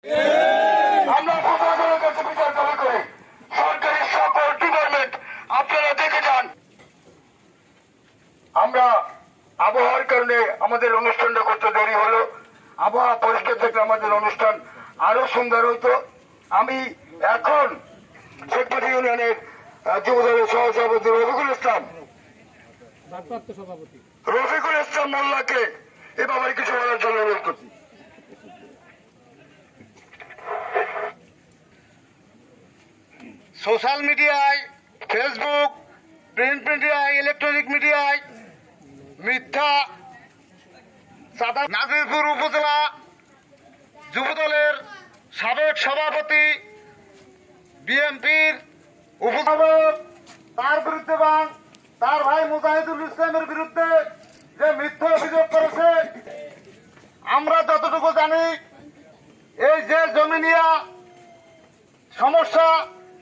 আমরা প্রশাসনের কাছে বিচার দাবি করি। সরকারি সকল ডিপার্টমেন্ট আপনারা দেখে যান। আমরা আবহাওয়ার কারণে আমাদের অনুষ্ঠানটা করতে দেরি হলো। আবহাওয়া পরিষ্কার থাকলে আমাদের অনুষ্ঠান আরো সুন্দর হইতো। আমি এখন শেখপুর ইউনিয়নের যুবদলের সহসভাপতি রফিকুল ইসলাম মোল্লাকে এ ব্যাপারে কিছু বলার জন্য অনুরোধ করছি। সোশ্যাল মিডিয়ায়, ফেসবুক, প্রিন্ট মিডিয়ায়, ইলেকট্রনিক মিডিয়ায় মিথ্যা নাজিরপুর উপজেলা যুবদলের সাবেক সভাপতি, বিএনপির উপভাবক, তার বিরুদ্ধে এবং তার ভাই মুজাহিদুল ইসলামের বিরুদ্ধে যে মিথ্যা অভিযোগ করেছে, আমরা যতটুকু জানি এই যে জমি নিয়ে সমস্যা,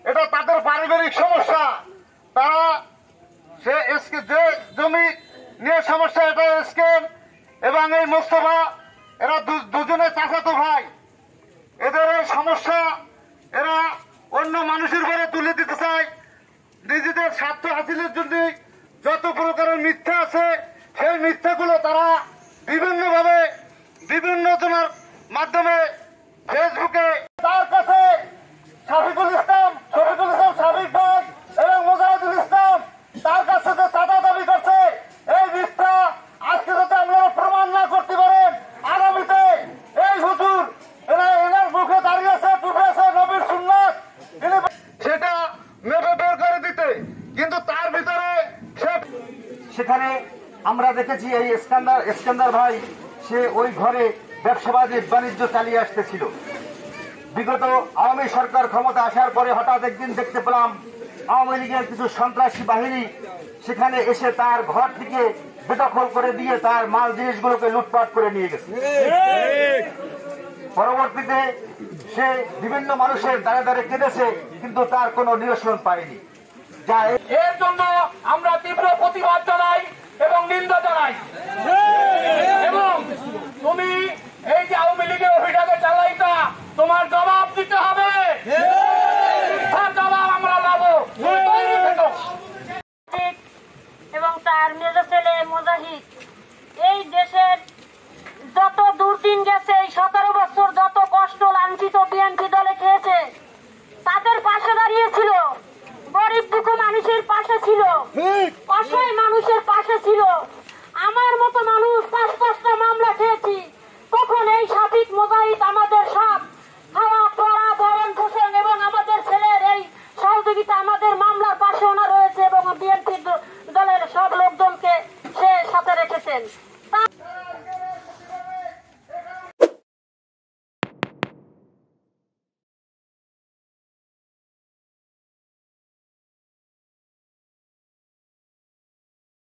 এটা তাদের পারিবারিক সমস্যা। তারা যে জমি নিয়ে সমস্যা, এটা স্কেম এবং এই মোস্তফা, এরা দুজনে চাচাতো ভাই। এদের এই সমস্যা এরা অন্য মানুষের ঘরে তুলে দিতে চায় নিজেদের স্বার্থ হাসিলের জন্য। যত প্রকারের মিথ্যা আছে সেই মিথ্যাগুলো তারা বিভিন্নভাবে বিভিন্ন জনের মাধ্যমে ফেসবুকে তার কাছে শফিকুল ইসলাম সাবিক ভাই এবং মুজাহিদুল ইসলাম তার কাছে যে চাঁদা দাবি করছে, এই মিথ্যা আজকে যাতে আপনারা প্রমাণ না করতে পারেন, আগামীতে এই হুজুর এনার মুখে দাঁড়িয়ে আছে, টুপে আছে নবীর সুন্নাত, সেটা মেপে বের করে দিতে। কিন্তু তার ভিতরে সেখানে আমরা দেখেছি এই ইস্কান্দার ভাই সে ওই ঘরে ব্যবসা বাণিজ্য চালিয়ে আসতেছিল। বিগত আওয়ামী সরকার ক্ষমতা আসার পরে হঠাৎ একদিন দেখতে পেলাম আওয়ামী লীগের কিছু সন্ত্রাসী বাহিনী সেখানে এসে তার ঘর থেকে বেদখল করে দিয়ে তার মাল জিনিসগুলোকে লুটপাট করে নিয়ে গেছে। পরবর্তীতে সে বিভিন্ন মানুষের দ্বারে দ্বারে কেঁদেছে, কিন্তু তার কোনো নিরসন পায়নি। এর জন্য আমরা তীব্র প্রতিবাদ জানাই এবং নিন্দা জানাই। এবং তুমি এই যে আওয়ামী লীগের অভিযোগে চালা